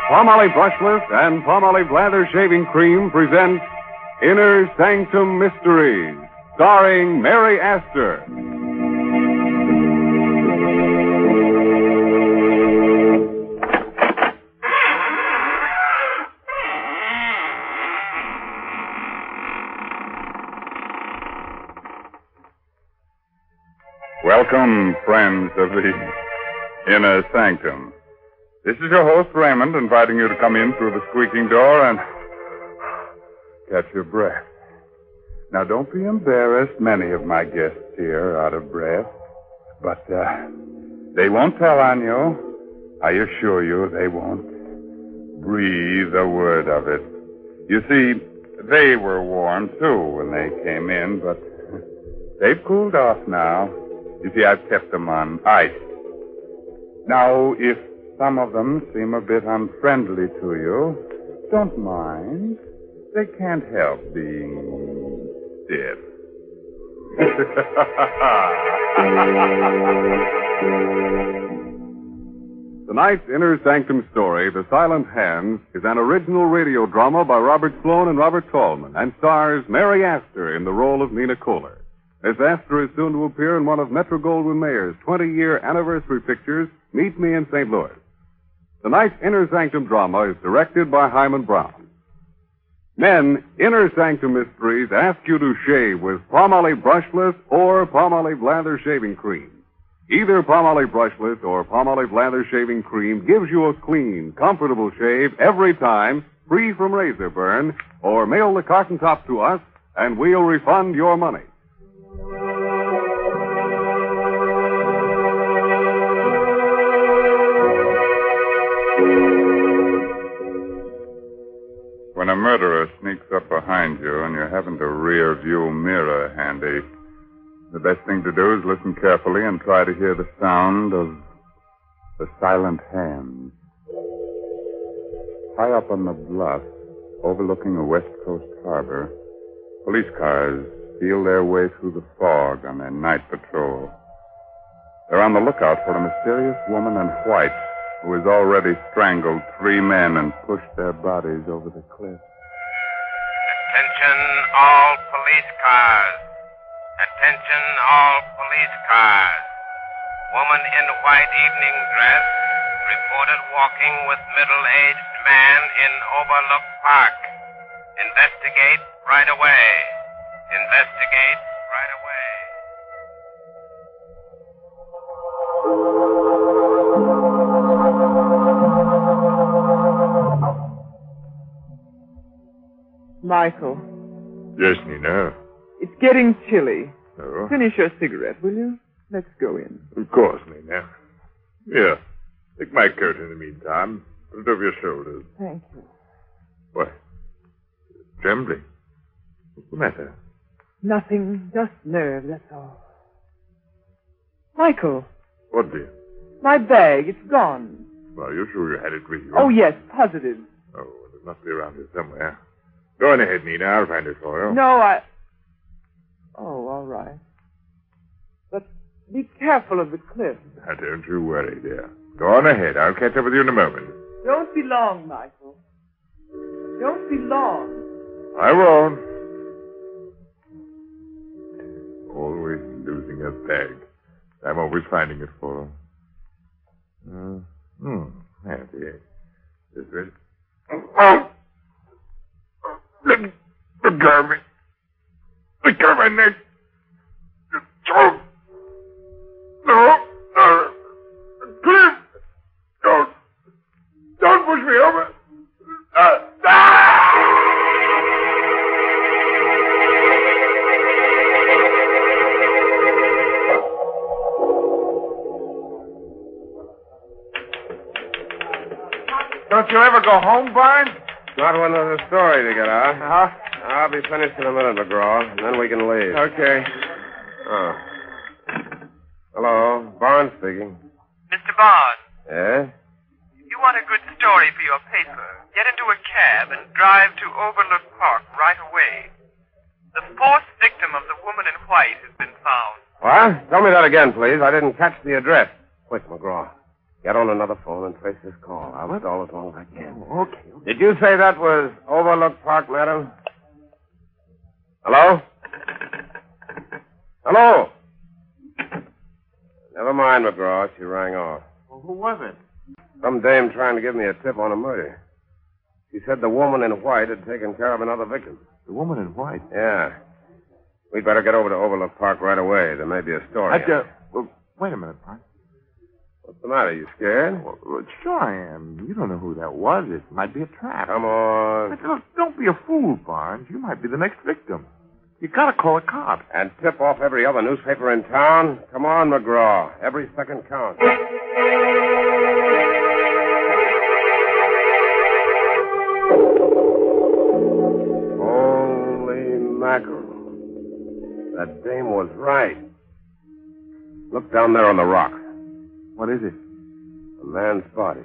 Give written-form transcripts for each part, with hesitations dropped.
Palmolive Brushless and Palmolive Lather Shaving Cream present Inner Sanctum Mysteries, starring Mary Astor. Welcome, friends of the Inner Sanctum. This is your host, Raymond, inviting you to come in through the squeaking door and catch your breath. Now, don't be embarrassed. Many of my guests here are out of breath. But they won't tell on you. I assure you they won't breathe a word of it. You see, they were warm, too, when they came in, but they've cooled off now. You see, I've kept them on ice. Now, if some of them seem a bit unfriendly to you, don't mind. They can't help being stiff. Tonight's Inner Sanctum story, The Silent Hands, is an original radio drama by Robert Sloan and Robert Tallman and stars Mary Astor in the role of Nina Kohler. Miss Astor is soon to appear in one of Metro-Goldwyn-Mayer's 20-year anniversary pictures, Meet Me in St. Louis. Tonight's Inner Sanctum drama is directed by Hyman Brown. Men, Inner Sanctum Mysteries ask you to shave with Palmolive Brushless or Palmolive Lather Shaving Cream. Either Palmolive Brushless or Palmolive Lather Shaving Cream gives you a clean, comfortable shave every time, free from razor burn, or mail the carton top to us, and we'll refund your money. When a murderer sneaks up behind you and you haven't a rear view mirror handy, the best thing to do is listen carefully and try to hear the sound of the silent hands. High up on the bluff, overlooking a West Coast harbor, police cars feel their way through the fog on their night patrol. They're on the lookout for a mysterious woman in white who has already strangled 3 men and pushed their bodies over the cliff. Attention all police cars. Attention all police cars. Woman in white evening dress reported walking with middle-aged man in Overlook Park. Investigate right away. Investigate right away. Michael. Yes, Nina. It's getting chilly. Oh? Finish your cigarette, will you? Let's go in. Of course, Nina. Here, take my coat in the meantime. Put it over your shoulders. Thank you. What? Trembling? What's the matter? Nothing, just nerve, that's all. Michael, What, dear? my bag, it's gone. Are you sure you had it with you? Oh, yes, positive. Oh, well, it must be around here somewhere. Go on ahead, Nina. I'll find it for you. No, Oh, all right. But be careful of the cliff. Now, don't you worry, dear. Go on ahead. I'll catch up with you in a moment. Don't be long, Michael. Don't be long. I won't. Always losing a bag. I'm always finding it for her. There it is. This is... Oh! Let go of me. Let go of my neck. Don't. No. No. Cliff! Don't push me over. Don't you ever go home, Barnes? Not when there's a story to get out. Uh-huh. I'll be finished in a minute, McGraw, and then we can leave. Okay. Oh. Hello, Barnes speaking. Mr. Barnes, Yeah? you want a good story for your paper. Get into a cab and drive to Overlook Park right away. The fourth victim of the woman in white has been What? Tell me that again, please. I didn't catch the address. Quick, McGraw. Get on another phone and trace this call. I'll stall as long as I can. Okay. Did you say that was Overlook Park, madam? Hello? Hello? Never mind, McGraw. She rang off. Well, who was it? Some dame trying to give me a tip on a murder. She said the woman in white had taken care of another victim. The woman in white. Yeah. We'd better get over to Overlook Park right away. There may be a story. Well, wait a minute, Park. What's the matter? You scared? Well, sure I am. You don't know who that was. It might be a trap. Come on. Look, don't be a fool, Barnes. You might be the next victim. You gotta call a cop. And tip off every other newspaper in town? Come on, McGraw. Every second counts. Holy mackerel. That dame was right. Look down there on the rock. What is it? A man's body.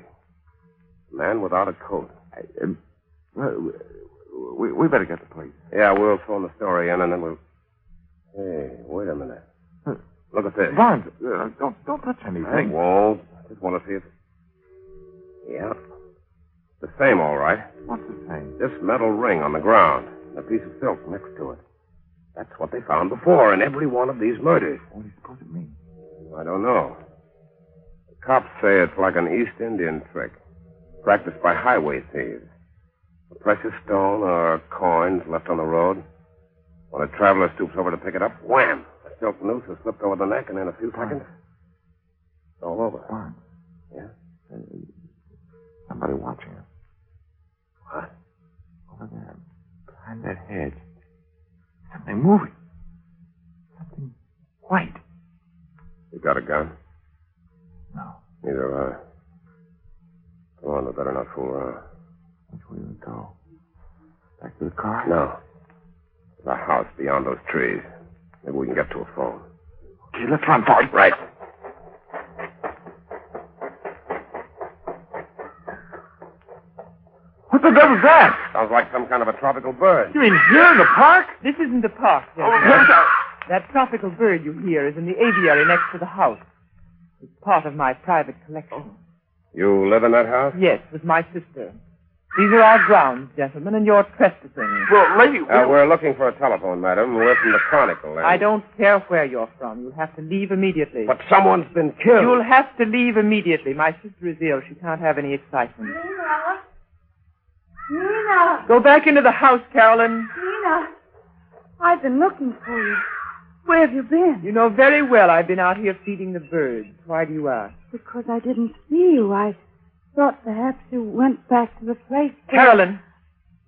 A man without a coat. We better get the police. Yeah, we'll phone the story in and then we'll... Hey, wait a minute. Look at this. Barnes, don't touch I anything. won't. I just want to see it. Yeah. The same, all right. What's the same? This metal ring on the ground and a piece of silk next to it. That's what they found before in every one of these murders. What do you suppose it means? I don't know. The cops say it's like an East Indian trick, practiced by highway thieves. A precious stone or coins left on the road. When a traveler stoops over to pick it up, wham! A silk noose is slipped over the neck, and in a few seconds, it's all over. Barnes. Yeah? Somebody watching us. What? Over there, behind that hedge. Something moving. Something white. You got a gun? No. Neither have I. Come on, we better not fool around. Which way do we go? Back to the car? No. There's a house beyond those trees. Maybe we can get to a phone. Okay, let's run for it. Right. What the devil's that? Sounds like some kind of a tropical bird. You mean here in the park? This isn't the park, gentlemen. That tropical bird you hear is in the aviary next to the house. It's part of my private collection. You live in that house? Yes, with my sister. These are our grounds, gentlemen, and you're trespassing. Well, lady... We're looking for a telephone, madam. We're from the Chronicle. I don't care where you're from. You'll have to leave immediately. But someone's been killed. You'll have to leave immediately. My sister is ill. She can't have any excitement. Nina! Go back into the house, Carolyn. Nina! I've been looking for you. Where have you been? You know very well I've been out here feeding the birds. Why do you ask? Because I didn't see you. I thought perhaps you went back to the place. Carolyn!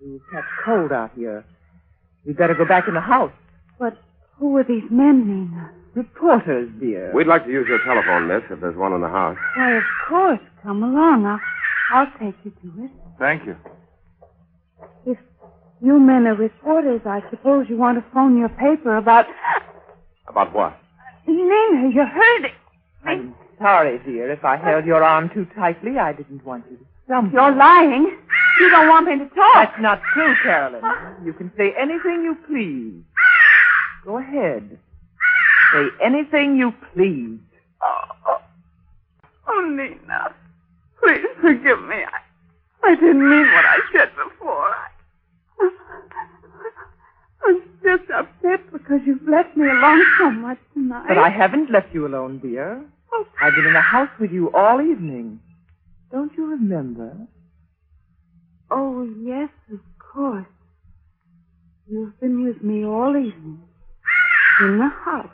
You'll catch cold out here. We'd better go back in the house. But who are these men, Nina? Reporters, dear. We'd like to use your telephone, miss, if there's one in the house. Why, of course. Come along. I'll take you to it. Thank you. If you men are reporters, I suppose you want to phone your paper about... About what? Nina, you heard it. I'm sorry, dear. If I held your arm too tightly, I didn't want you to stumble. You're lying. You don't want me to talk. That's not true, Carolyn. You can say anything you please. Go ahead. Say anything you please. Oh, Nina. Please forgive me. I didn't mean what I said before. I'm just upset because you've left me alone so much tonight. But I haven't left you alone, dear. I've been in the house with you all evening. Don't you remember? Oh, yes, of course. You've been with me all evening. In the house.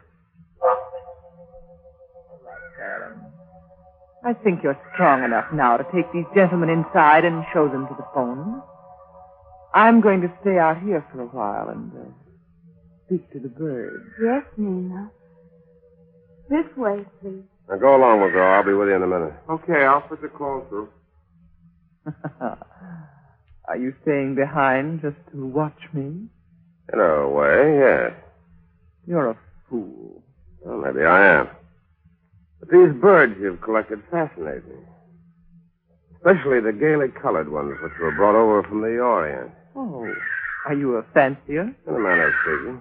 I think you're strong enough now to take these gentlemen inside and show them to the phone. I'm going to stay out here for a while and speak to the birds. Yes, Nina. This way, please. Now go along, McGraw. I'll be with you in a minute. Okay, I'll put the call through. Are you staying behind just to watch me? In a way, yes. You're a fool. Well, maybe I am. But these birds you've collected fascinate me. Especially the gaily colored ones which were brought over from the Orient. Oh, are you a fancier? In a manner of speaking.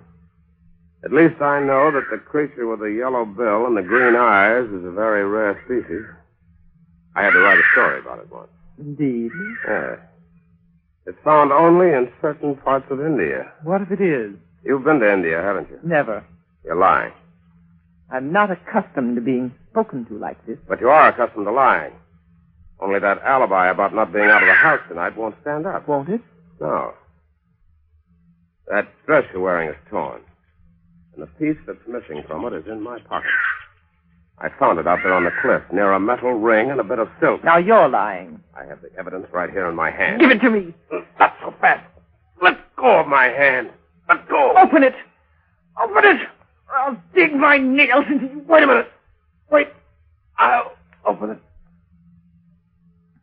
At least I know that the creature with the yellow bill and the green eyes is a very rare species. I had to write a story about it once. Indeed. Yeah. It's found only in certain parts of India. What if it is? You've been to India, haven't you? Never. You're lying. I'm not accustomed to being spoken to like this. But you are accustomed to lying. Only that alibi about not being out of the house tonight won't stand up. Won't it? No. That dress you're wearing is torn. And the piece that's missing from it is in my pocket. I found it out there on the cliff, near a metal ring and a bit of silk. Now you're lying. I have the evidence right here in my hand. Give it to me. Not so fast. Let go of my hand. Let go. Open it. Open it. I'll dig my nails into you. Wait a minute. Wait. I'll open it.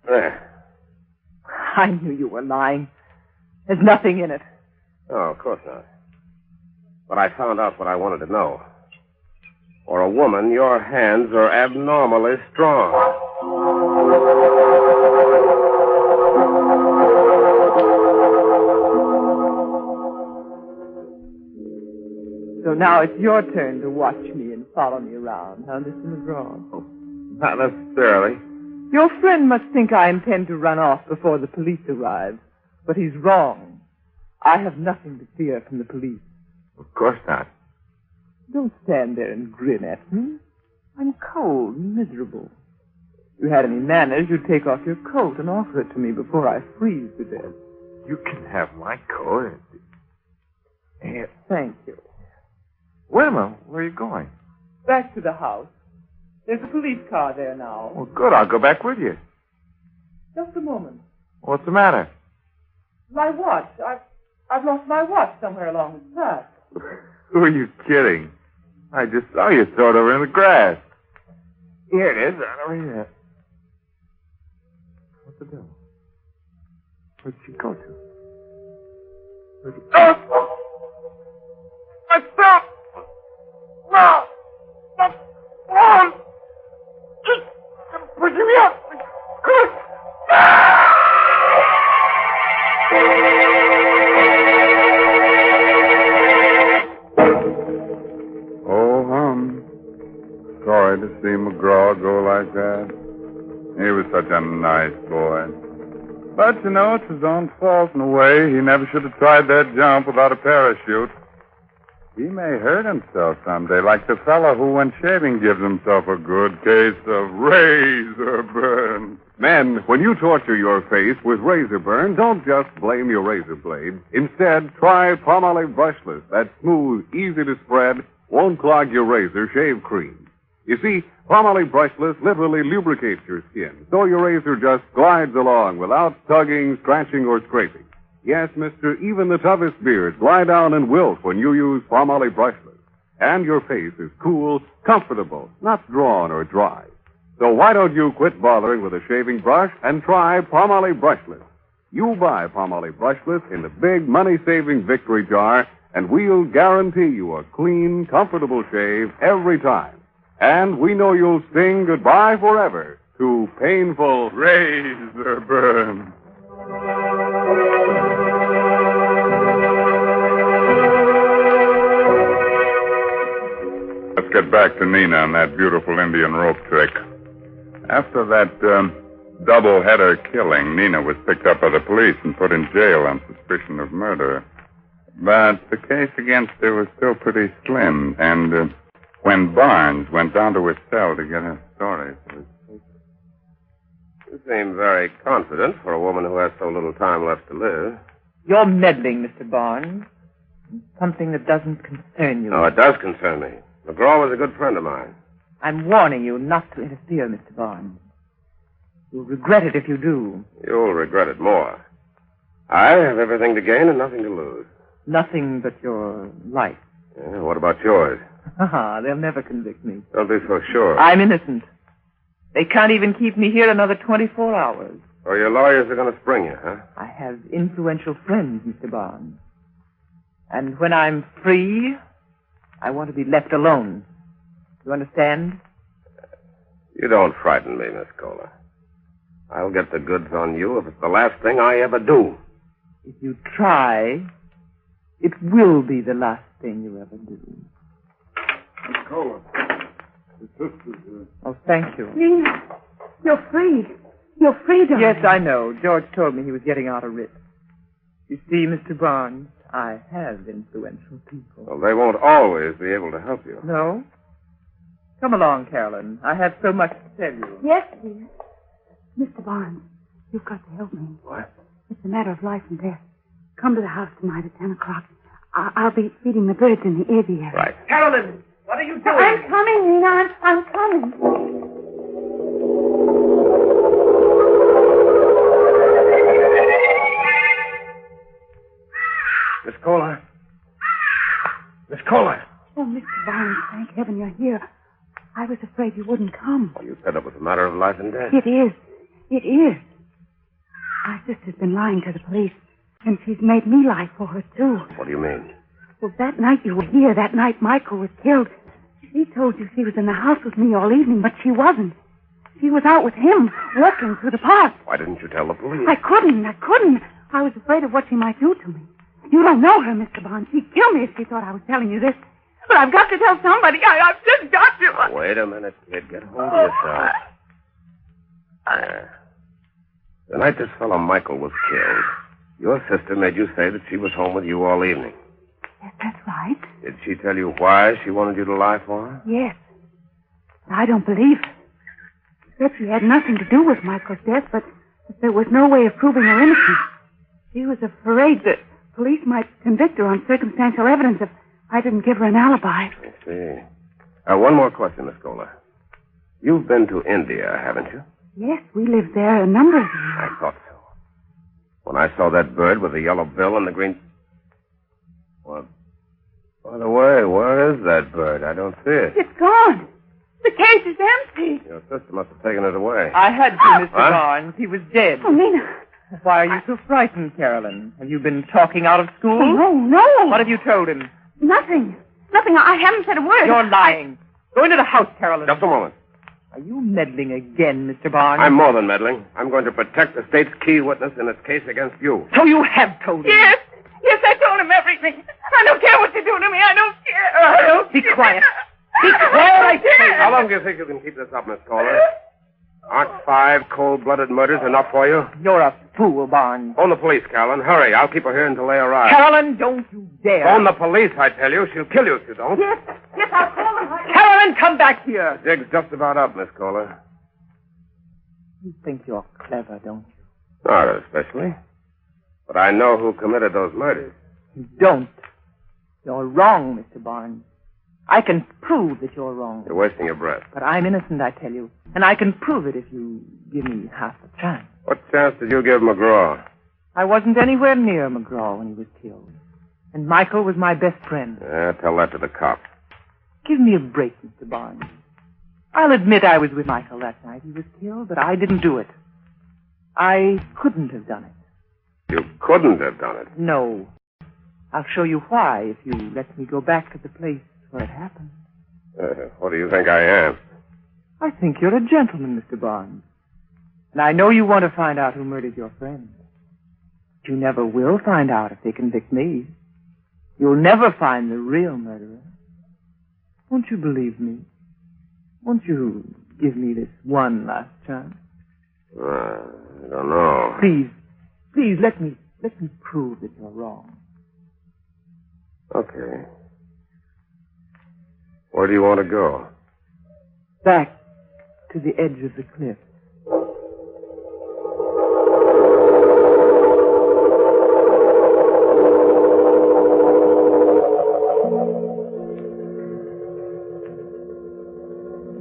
There. I knew you were lying. There's nothing in it. Oh, of course not. But I found out what I wanted to know. For a woman, your hands are abnormally strong. So now it's your turn to watch me and follow me around, huh, Mr. McGraw? Oh, not necessarily. Your friend must think I intend to run off before the police arrive. But he's wrong. I have nothing to fear from the police. Of course not. Don't stand there and grin at me. I'm cold and miserable. If you had any manners, you'd take off your coat and offer it to me before I freeze to death. You can have my coat. Thank you. Wait a minute. Where are you going? Back to the house. There's a police car there now. Well, good. I'll go back with you. Just a moment. What's the matter? My watch. I've lost my watch somewhere along the path. Who are you kidding? I just saw you throw it over in the grass. Here it is, right over here. What's the devil? Where'd she go to? Oh! Myself! No! Not on! Just pushing me up! Good! Sorry to see McGraw go like that. He was such a nice boy. But, you know, it's his own fault in a way. He never should have tried that jump without a parachute. He may hurt himself someday, like the fellow who, when shaving, gives himself a good case of razor burn. Men, when you torture your face with razor burn, don't just blame your razor blade. Instead, try Palmolive Brushless. That smooth, easy to spread, won't clog your razor shave cream. You see, Palmolive Brushless literally lubricates your skin, so your razor just glides along without tugging, scratching, or scraping. Yes, mister, even the toughest beards lie down and wilt when you use Palmolive Brushless. And your face is cool, comfortable, not drawn or dry. So why don't you quit bothering with a shaving brush and try Palmolive Brushless? You buy Palmolive Brushless in the big money-saving Victory jar, and we'll guarantee you a clean, comfortable shave every time. And we know you'll sing goodbye forever to painful razor burn. Let's get back to Nina and that beautiful Indian rope trick. After that double-header killing, Nina was picked up by the police and put in jail on suspicion of murder. But the case against her was still pretty slim, and when Barnes went down to his cell to get her story for his paper. You seem very confident for a woman who has so little time left to live. You're meddling, Mr. Barnes. Something that doesn't concern you. No, it does concern me. McGraw was a good friend of mine. I'm warning you not to interfere, Mr. Barnes. You'll regret it if you do. You'll regret it more. I have everything to gain and nothing to lose. Nothing but your life. Yeah, what about yours? They'll never convict me. Don't be so sure. I'm innocent. They can't even keep me here another 24 hours. So your lawyers are going to spring you, huh? I have influential friends, Mr. Barnes. And when I'm free, I want to be left alone. You understand? You don't frighten me, Miss Kohler. I'll get the goods on you if it's the last thing I ever do. If you try, It will be the last thing you ever do. Miss Kohler. The sister's here. Oh, thank you. Nina, you're free. You're free, darling. Yes, I know. George told me he was getting out a writ. You see, Mr. Barnes, I have influential people. Well, they won't always be able to help you. No? Come along, Carolyn. I have so much to tell you. Yes, dear. Mr. Barnes, you've got to help me. What? It's a matter of life and death. Come to the house tonight at 10 o'clock. I'll be feeding the birds in the aviary. Right. Carolyn, what are you doing? I'm coming, Nina. I'm coming. Miss Kohler. Miss Kohler. Oh, Mr. Barnes, thank heaven you're here. I was afraid you wouldn't come. Well, you said it was a matter of life and death. It is. It is. My sister's been lying to the police, and she's made me lie for her, too. What do you mean? Well, that night you were here, that night Michael was killed, she told you she was in the house with me all evening, but she wasn't. She was out with him, walking through the park. Why didn't you tell the police? I couldn't. I was afraid of what she might do to me. You don't know her, Mr. Barnes. She'd kill me if she thought I was telling you this. But I've got to tell somebody. I've just got to. Wait a minute, kid. Get hold of yourself. There. The night this fellow Michael was killed, your sister made you say that she was home with you all evening. Yes, that's right. Did she tell you why she wanted you to lie for her? Yes. I don't believe her. She said she had nothing to do with Michael's death, but there was no way of proving her innocence. She was afraid that police might convict her on circumstantial evidence if I didn't give her an alibi. I see. One more question, Miss Kohler. You've been to India, haven't you? Yes, we lived there a number of years. I thought so. When I saw that bird with the yellow bill and the green... Well, by the way, where is that bird? I don't see it. It's gone. The cage is empty. Your sister must have taken it away. I had to, Mr. What? Barnes. He was dead. Oh, Nina. Why are you so frightened, Carolyn? Have you been talking out of school? Oh, no. What have you told him? Nothing. Nothing. I haven't said a word. You're lying. Go into the house, Carolyn. Just a moment. Are you meddling again, Mr. Barnes? I'm more than meddling. I'm going to protect the state's key witness in its case against you. So you have told him? Yes. Yes, I told him everything. I don't care what you do to me. I don't care. Be quiet. Be quiet, I say. How long do you think you can keep this up, Miss Kohler? Aren't 5 cold-blooded murders enough for you? You're a fool, Barnes. Phone the police, Carolyn. Hurry. I'll keep her here until they arrive. Carolyn, don't you dare. Phone the police, I tell you. She'll kill you if you don't. Yes, I'll call them. Carolyn, come back here. The dig's just about up, Miss Kohler. You think you're clever, don't you? Not especially. But I know who committed those murders. You don't. You're wrong, Mr. Barnes. I can prove that you're wrong. You're wasting your breath. But I'm innocent, I tell you. And I can prove it if you give me half a chance. What chance did you give McGraw? I wasn't anywhere near McGraw when he was killed. And Michael was my best friend. Yeah, tell that to the cops. Give me a break, Mr. Barnes. I'll admit I was with Michael that night he was killed, but I didn't do it. I couldn't have done it. You couldn't have done it. No. I'll show you why if you let me go back to the place where it happened. What do you think I am? I think you're a gentleman, Mr. Barnes. And I know you want to find out who murdered your friend. But you never will find out if they convict me. You'll never find the real murderer. Won't you believe me? Won't you give me this one last chance? I don't know. Please, let me prove that you're wrong. Okay. Where do you want to go? Back to the edge of the cliff.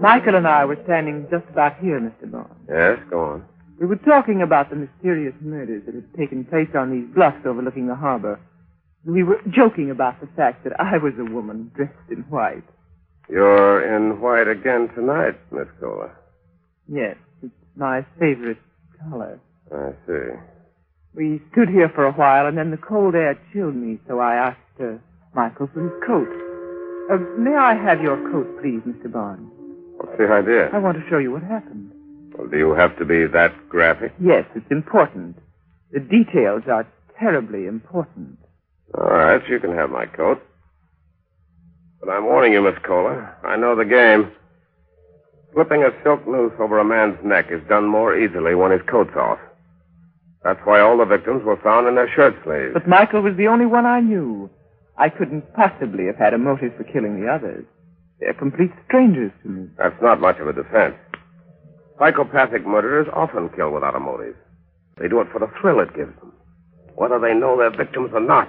Michael and I were standing just about here, Mr. Barnes. Yes, go on. We were talking about the mysterious murders that had taken place on these bluffs overlooking the harbor. We were joking about the fact that I was a woman dressed in white. You're in white again tonight, Miss Kohler. Yes, it's my favorite color. I see. We stood here for a while, and then the cold air chilled me, so I asked Michael for his coat. May I have your coat, please, Mr. Barnes? What's the idea? I want to show you what happened. Well, do you have to be that graphic? Yes, it's important. The details are terribly important. All right, you can have my coat. But I'm warning you, Miss Kohler. I know the game. Slipping a silk noose over a man's neck is done more easily when his coat's off. That's why all the victims were found in their shirt sleeves. But Michael was the only one I knew. I couldn't possibly have had a motive for killing the others. They're complete strangers to me. That's not much of a defense. Psychopathic murderers often kill without a motive. They do it for the thrill it gives them, whether they know their victims or not.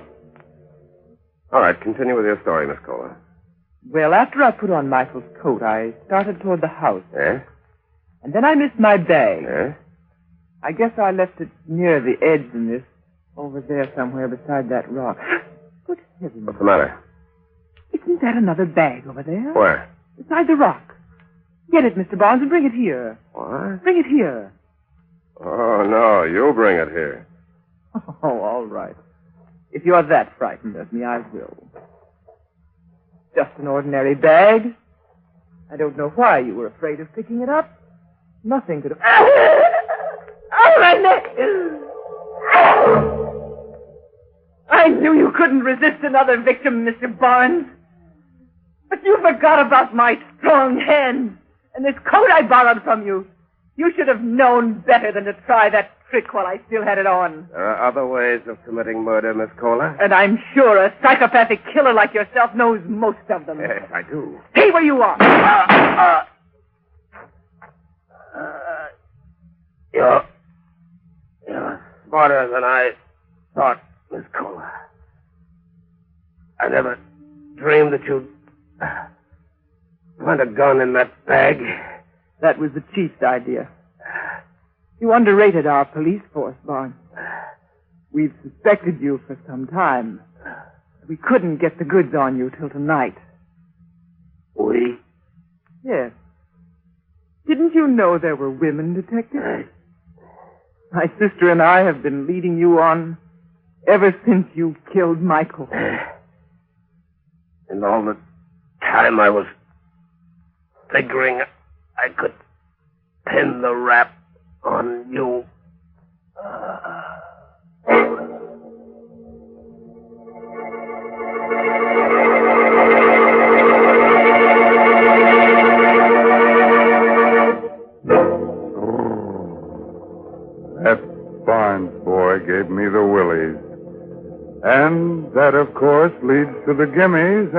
All right, continue with your story, Miss Kohler. Well, after I put on Michael's coat, I started toward the house. Yes? And then I missed my bag. Yes? I guess I left it near the edge in this, over there somewhere beside that rock. Good heavens. What's the matter? Isn't that another bag over there? Where? Beside the rock. Get it, Mr. Barnes, and bring it here. What? Bring it here. Oh, no, you bring it here. Oh, all right. If you're that frightened of me, I will. Just an ordinary bag. I don't know why you were afraid of picking it up. Nothing could have... Oh, my neck! I knew you couldn't resist another victim, Mr. Barnes. But you forgot about my strong hands and this coat I borrowed from you. You should have known better than to try that trick while I still had it on. There are other ways of committing murder, Miss Kohler. And I'm sure a psychopathic killer like yourself knows most of them. Yes, I do. Stay where you are. You're smarter than I thought, Miss Kohler. I never dreamed that you'd find a gun in that bag. That was the chief's idea. You underrated our police force, Barnes. We've suspected you for some time. We couldn't get the goods on you till tonight. We? Yes. Didn't you know there were women detectives? My sister and I have been leading you on ever since you killed Michael. And all the time I was figuring I could pin the rap on you. That Barnes boy gave me the willies. And that, of course, leads to the gimmies.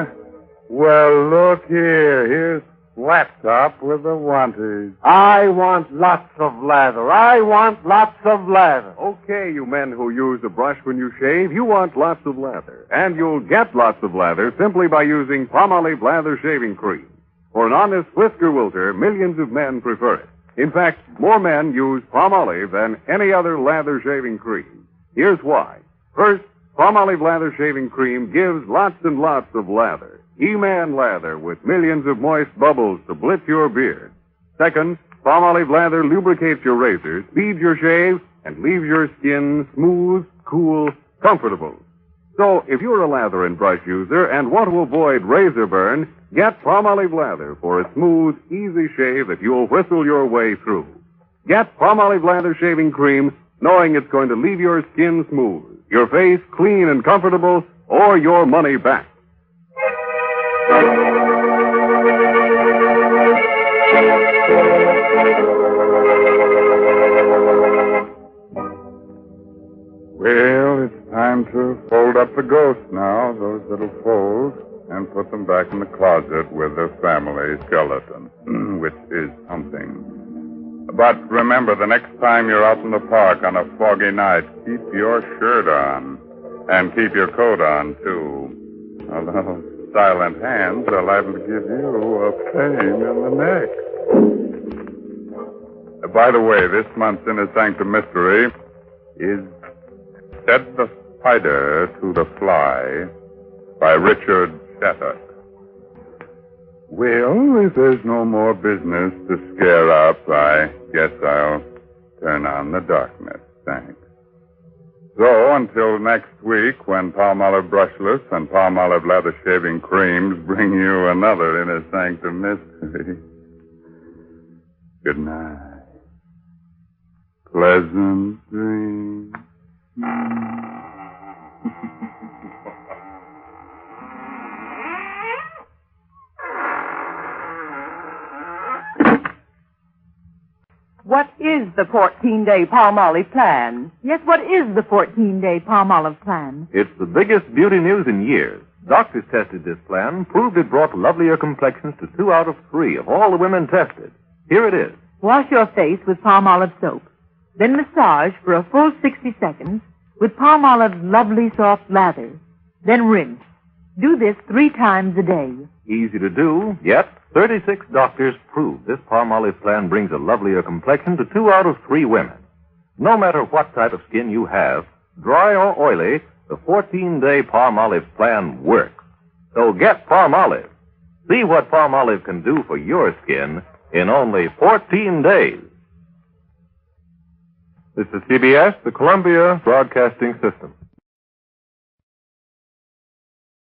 Well, look here. Here's Laptop with the wanties. I want lots of lather. I want lots of lather. Okay, you men who use a brush when you shave, you want lots of lather. And you'll get lots of lather simply by using Palmolive Lather Shaving Cream. For an honest whisker wilter, millions of men prefer it. In fact, more men use Palmolive than any other lather shaving cream. Here's why. First, Palmolive Lather Shaving Cream gives lots and lots of lather. E-Man lather with millions of moist bubbles to blitz your beard. Second, Palmolive Lather lubricates your razor, speeds your shave, and leaves your skin smooth, cool, comfortable. So, if you're a lather and brush user and want to avoid razor burn, get Palmolive Lather for a smooth, easy shave that you'll whistle your way through. Get Palmolive Lather Shaving Cream, knowing it's going to leave your skin smooth, your face clean and comfortable, or your money back. Well, it's time to fold up the ghosts now, those little folds, and put them back in the closet with the family skeleton, which is something. But remember, the next time you're out in the park on a foggy night, keep your shirt on. And keep your coat on, too. Although silent hands are liable to give you a pain in the neck. By the way, this month's Inner Sanctum Mystery is Said the Spider to the Fly by Richard Shattuck. Well, if there's no more business to scare up, I guess I'll turn on the darkness. Thanks. So, until next week, when Palmolive Brushless and Palmolive Lather Shaving Creams bring you another Inner Sanctum Mystery. Good night. Pleasant dreams. What is the 14-day Palmolive plan? Yes, what is the 14-day Palmolive plan? It's the biggest beauty news in years. Doctors tested this plan, proved it brought lovelier complexions to 2 out of 3 of all the women tested. Here it is. Wash your face with Palmolive soap. Then massage for a full 60 seconds with Palmolive's lovely soft lather. Then rinse. Do this 3 times a day. Easy to do, yet 36 doctors prove this Palmolive plan brings a lovelier complexion to 2 out of 3 women. No matter what type of skin you have, dry or oily, the 14-day Palmolive plan works. So get Palmolive. See what Palmolive can do for your skin in only 14 days. This is CBS, the Columbia Broadcasting System.